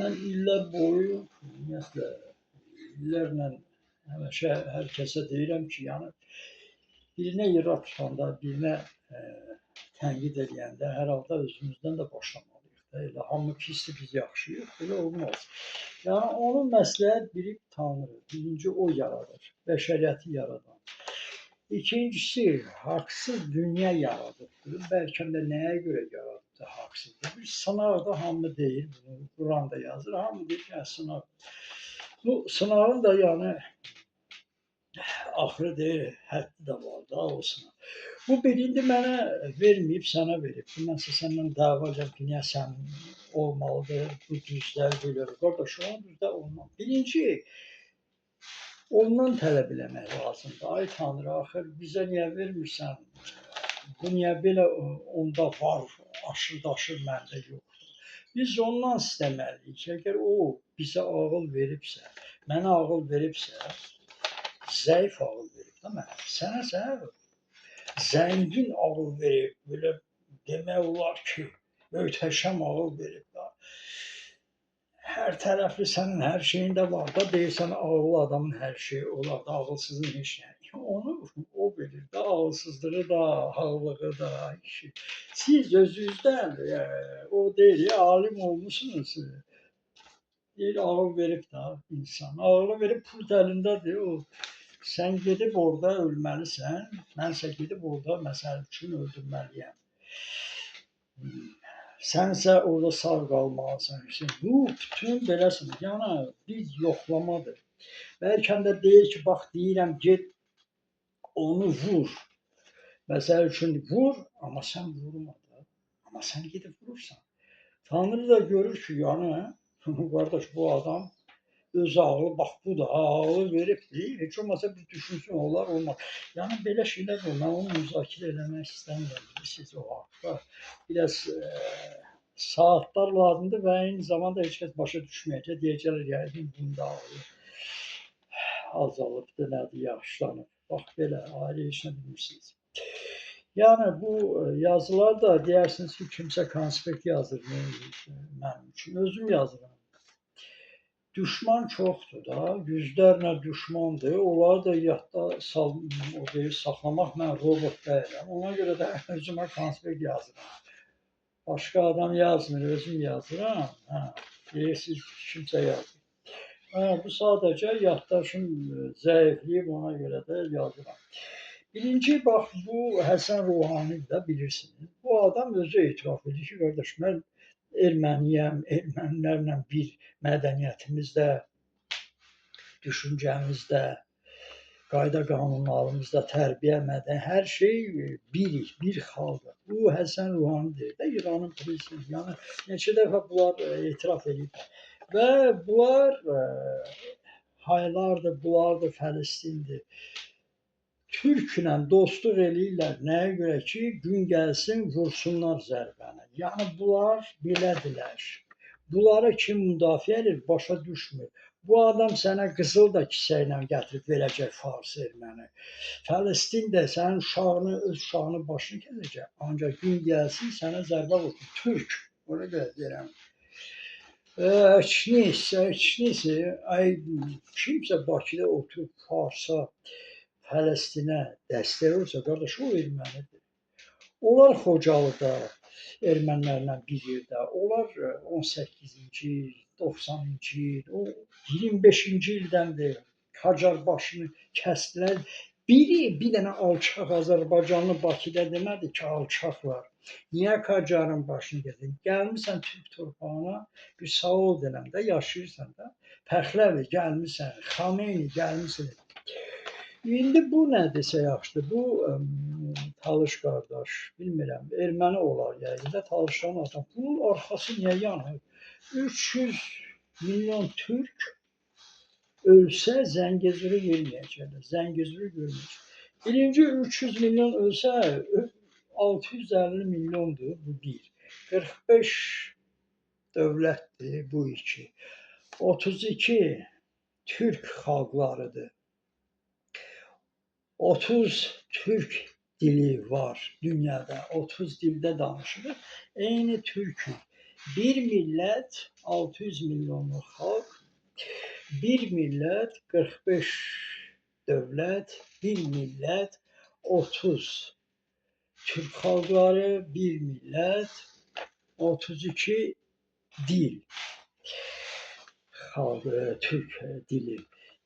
Mən illər boyu ümumiyyətlə illərlə həmişə hər kəsə deyirəm ki, yəni birinə irad tutanda, birinə tənqid eləyəndə hər halda özümüzdən də başlamalıyıq da. Elə hamı pisdir, biz yaxşıyıq, belə olmaz. Yəni onu məsləhət bilib Tanrı. Birinci o yaradır, bəşəriyyəti yaradan. İkincisi, haqsız dünya yaradıbdır. Bəlkə də nəyə görə yaradıbdır haqsızdır? Bir sınaqda hamı deyir, bunu Quranda yazır, hamı deyir ki, sınaq. Bu sınağın da yəni axırı deyir, həddi də var da o sınaq. Bu birinci mənə verməyib, sənə verib. Mənsə səndən dava edəcəm ki, niyə sən olmalıdır, bu düzlər belə. Qardaş, o düzdə olmaz. Birinci, ondan tələb eləmək lazımdır. Ay Tanrı, axır bizə niyə vermirsən? Bu niyə belə onda var, aşır daşır, məndə yoxdur. Biz ondan istəməliyik. Əgər o bizə ağıl veribsə, mənə ağıl veribsə, zəif ağıl verib də mənə. Sənəsə zəngin ağıl verib, belə demək olar ki, möhtəşəm ağıl verib də. Hər tərəfli sənin hər şeyin də var da, deyirsən ağıllı adamın hər şeyi olar da, ağılsızın heç nə. Onu o verir də, ağılsızlığı da, ağıllığı da. Siz özünüzdən o deyil, alim olmusunuz. Deyir, ağıl verib də insan. Ağılı verib pul əlindədir o. Sən gedib orada ölməlisən, mənsə gedib orada məsəl üçün öldürməliyəm. Sənsə orada sağ qalmalısan. Bu bütün beləsin. Yəni biz yoxlamadır. Bəlkə də deyir ki, bax deyirəm get onu vur. Məsəl üçün vur, amma sən vurma da. Amma sən gedib vurursan. Tanrı da görür ki, yəni qardaş bu adam öz ağlı, bax bu da ağlı veribdir. Heç olmasa bir düşünsün, olar, olmaz. Yəni belə şeylər var. Mən onu müzakirə eləmək istəmirəm. Bilirsiniz o haqda. Biraz saatlar lazımdır və eyni zamanda heç kəs başa düşməyəcək. Deyəcəklər, yəqin bunda ağlı azalıbdır, nədir, yaşlanıb. Bax belə, ayrı heç nə bilmirsiniz. Yəni bu yazılar da deyirsiniz ki, kimsə konspekt yazır mənim üçün. Özüm yazıram. Düşman çoxdur da, yüzlərlə düşmandır. Onları da yadda saxlamaq mən robot deyiləm. Ona görə də özümə konspekt yazıram. Başqa adam yazmır, özüm yazıram. Deyirsiniz kimsə yazır. Bu sadəcə yaddaşım zəifliyib, ona görə də yazıram. Birinci, bax bu Həsən Ruhani də bilirsiniz. Bu adam özü etiraf edir ki, qardaş, mən erməniyəm, ermənilərlə bir mədəniyyətimizdə, düşüncəmizdə, qayda qanunlarımızda, tərbiyə, mədəniyyət, hər şey birik, bir xalqdır. Bu Həsən Ruhani deyir də, İranın prezidenti. Yəni neçə dəfə bunlar etiraf edib. Və bunlar haylardır, bunlardır, Fələstindir. Türklə dostluq eləyirlər. Nəyə görə ki, gün gəlsin, vursunlar zərbəni. Yəni, bunlar belədirlər. Bunları kim müdafiə edir, başa düşmür. Bu adam sənə qızıl da kisəylə gətirib verəcək Fars erməni. Fələstin də sənin uşağını, öz uşağını başını kəsəcək. Ancaq gün gəlsin, sənə zərbə vursun. Türk, ona görə deyirəm. Kimsə Bakıda oturub Farsa, Fələstinə dəstək olsa, qardaş, o ermənidir. Onlar Xocalıda ermənilərlə bir yerdə, onlar 18-ci il, 90-cı il, o 25-ci ildəndir, Qacar başını kəsdilər. Bir dənə alçaq Azərbaycanlı Bakıda demədi ki, alçaqlar. Niyə Qacarın başını kəsdin? Gəlmirsən Türk torpağına, bir sağ ol denəm də, yaşayırsan da. Pəxləvi gəlmirsən, Xameyni gəlmirsən. İndi bu nə desə yaxşıdır, bu Talış qardaş, bilmirəm, erməni olar yəqin də Talışların adam. Bunun arxası niyə yanır? 300 milyon türk ölsə Zəngəzuru verməyəcəklər, Zəngəzuru görməyəcək. Birinci 300 milyon ölsə 650 milyondur, bu bir. 45 dövlətdir, bu iki. 32 türk xalqlarıdır. 30 türk dili var dünyada, 30 dildə danışılır. Eyni türkük. Bir millət 600 milyonluq xalq, bir millət 45 dövlət, bir millət 30 Türk xalqları, bir millət 32 dil xalqı, Türk dili.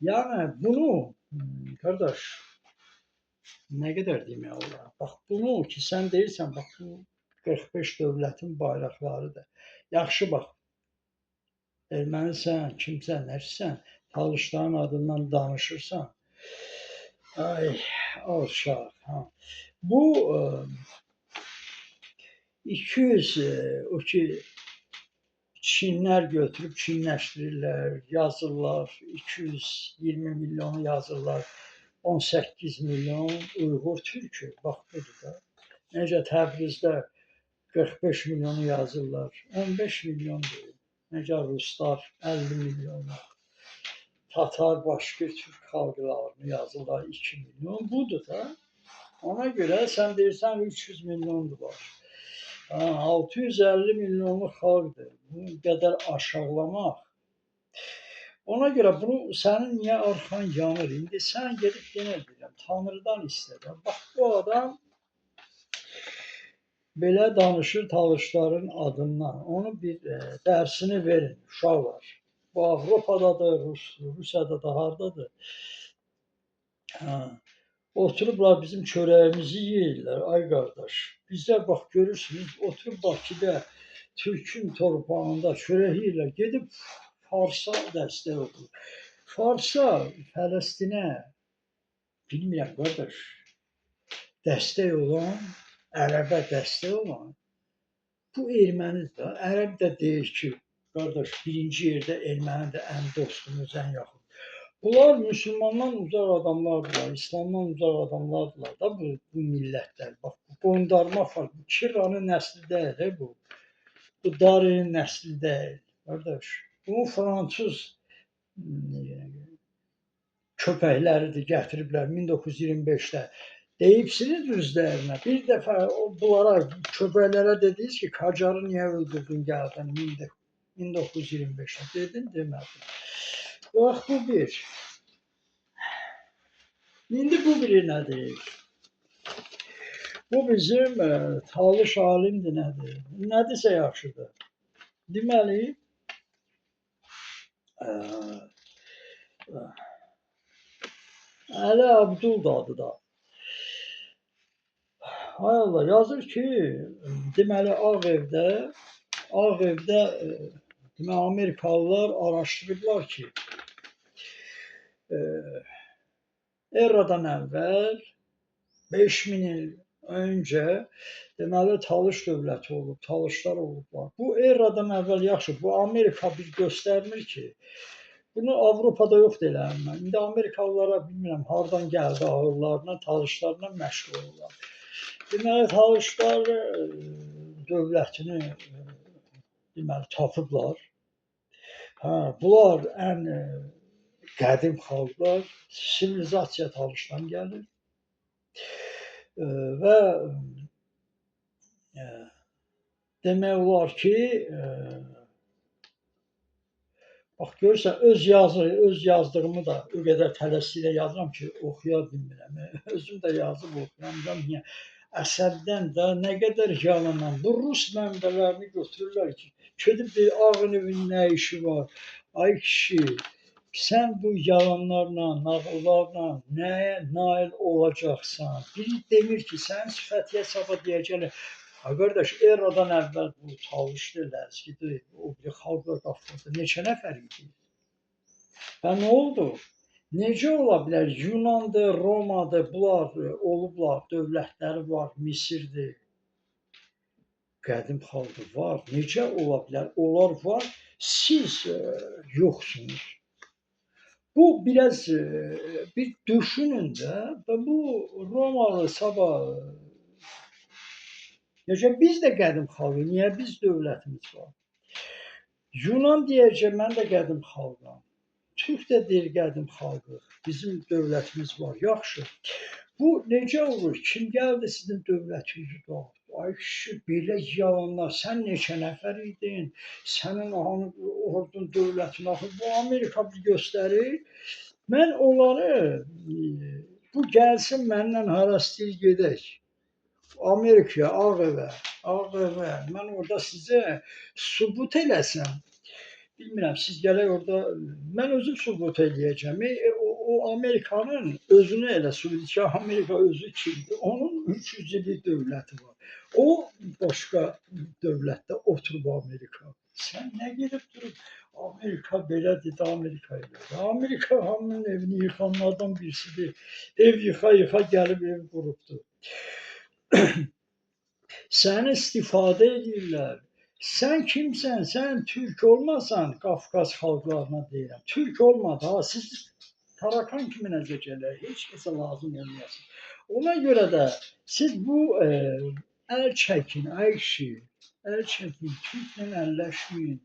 Yəni bunu qardaş nə qədər demək olar? Bax bunu ki sən deyirsən, bax bu 45 dövlətin bayraqlarıdır. Yaxşı bax. Ermənisən, kimsən, nəsən, Talışların adından danışırsan. Ay, alçaq. Ha. Bu 200 o ki Çinlər götürüb Çinləşdirirlər, yazırlar, 220 milyonu yazırlar, 18 milyon Uyğur türkü, bax budur da. Necə Təbrizdə 45 milyonu yazırlar, 15 milyon deyil. Necə ruslar 50 milyonlar, Tatar başqa türk xalqlarını yazırlar 2 milyon, budur da. Ona görə sən deyirsən 300 milyondur var. 650 milyonluq xalqdır. Bu qədər aşağılamaq. Ona görə bunu sənin niyə arxan yanır? İndi sən gedib yenə deyirəm, Tanrıdan istə. Bax bu adam belə danışır Talışların adından. Onu bir dərsini verin, uşaqlar. Bu Avropadadır, Rusiyada da hardadır. Oturublar bizim çörəyimizi yeyirlər, ay qardaş. Bizdə bax görürsünüz, oturub Bakıda Türkün torpağında çörək yeyirlər. Gedib Farsa dəstək olur. Farsa Fələstinə bilmirəm qardaş. Dəstək olan, Ərəbə dəstək olan bu ermənidir də. Ərəb də deyir ki, qardaş birinci yerdə ermənidir, ən dostumuz, ən yaxın. Bunlar müsəlmandan uzaq adamlardılar, İslamdan uzaq adamlardılar da bu millətlər. Bax, bu qondarma fark, bu Kirranın nəsli deyil bu. Bu Darinin nəsli deyil, qardaş. Bu Fransız köpəkləridir, gətiriblər 1925-də. Deyibsiniz üzlərinə. Bir dəfə bunlara, köpəklərə dediniz ki, Qacarı niyə öldürdün gəldin 1925-də? Dedin, demədin. Bax, bu bir. İndi bu biri nədir? Bu bizim Talış alimdir, nədir? Nədirsə yaxşıdır. Deməli, Əli Abdul adı da. Hay Allah, yazır ki, deməli Ağ Evdə deməli Amerikalılar araşdırıblar ki, eradan əvvəl 5000 il öncə deməli Talış dövləti olub, Talışlar olublar. Bu eradan əvvəl yaxşı, bu Amerika bir göstərmir ki, bunu Avropada yoxdur elə əmən. İndi Amerikalılara bilmirəm hardan gəldi ağıllarına, Talışlarla məşğul olurlar. Deməli Talışlar dövlətini deməli tapıblar. Bunlar ən qədim xalqlar, sivilizasiya Talışdan gəlir. Və demək olar ki, bax görürsən, öz yazdığımı da o qədər tələsilə yazıram ki, oxuya bilmirəm. Özüm də yazıb oxuyamıram. Niyə? Əsəbdən də nə qədər yalandan. Bu rus mənbələrini götürürlər ki, gedib bir Ağ Evin nə işi var? Ay kişi, sən bu yalanlarla, nağıllarla nəyə nail olacaqsan? Biri demir ki, sənin sifətiyə sabah deyəcəklər. Qardaş, eradan əvvəl bu Talışlı, Ləzgidir, o bir xalqlar qafqazda neçə nəfər idi? Və nə oldu? Necə ola bilər? Yunandır, Romadır, bunlar olublar, dövlətləri var, Misirdir. Qədim xalqı var. Necə ola bilər? Onlar var, siz yoxsunuz. Bu biraz bir düşünün də, bu Romalı sabah necə biz də qədim xalqıq, niyə biz dövlətimiz var? Yunan deyəcək, mən də qədim xalqam. Türk də deyir qədim xalqıq, bizim dövlətimiz var, yaxşı. Bu necə olur? Kim gəldi sizin dövlətinizi dağıtdı? Ay kişi, belə yalanlar. Sən neçə nəfər idin? Sənin ordun, dövlətin axı bu Amerika bir göstərir. Mən onları bu gəlsin mənlə hara istəyir gedək. Amerikaya, Ağ Evə. Mən orada sizə sübut eləsəm, bilmirəm, siz gələk orada, mən özüm sübut eləyəcəm. O Amerikanın özünü elə sübut ki, Amerika özü kimdir? Onun 300 illik dövləti var. O başqa dövlətdə oturub Amerika. Sən nə gedib durub Amerika belədir də, Amerika elədir. Amerika hamının evini yıxanlardan birisidir. Ev yıxa-yıxa gəlib ev qurubdur. Səni istifadə edirlər. Sən kimsən? Sən türk olmasan, Qafqaz xalqlarına deyirəm. Türk olmadı ha, siz tarakan kimi nəzər gələr, heç kəsə lazım olmayasın. Ona görə də siz bu əl çəkin, ay kişi, əl çəkin, Türklə əlləşməyin.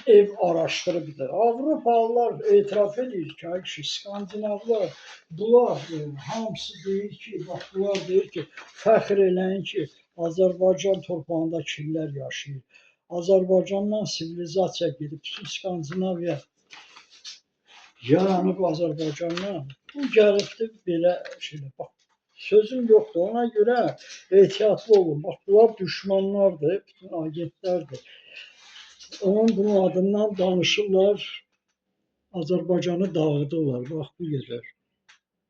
Ev araşdırıbdır. Avropalılar etiraf edir ki, ay kişi, Skandinavlar, bunlar hamısı deyir ki, bax bunlar deyir ki, fəxr eləyin ki, Azərbaycan torpağında kimlər yaşayır. Azərbaycandan sivilizasiya gedib, bütün Skandinaviya yaranıb Azərbaycandan. Bu gəlibdir belə şeylə. Bax, sözüm yoxdur. Ona görə ehtiyatlı olun. Bax, bunlar düşmanlardır, bütün agentlərdir. Onun bunun adından danışırlar, Azərbaycanı dağıdırlar. Bax, bu qədər.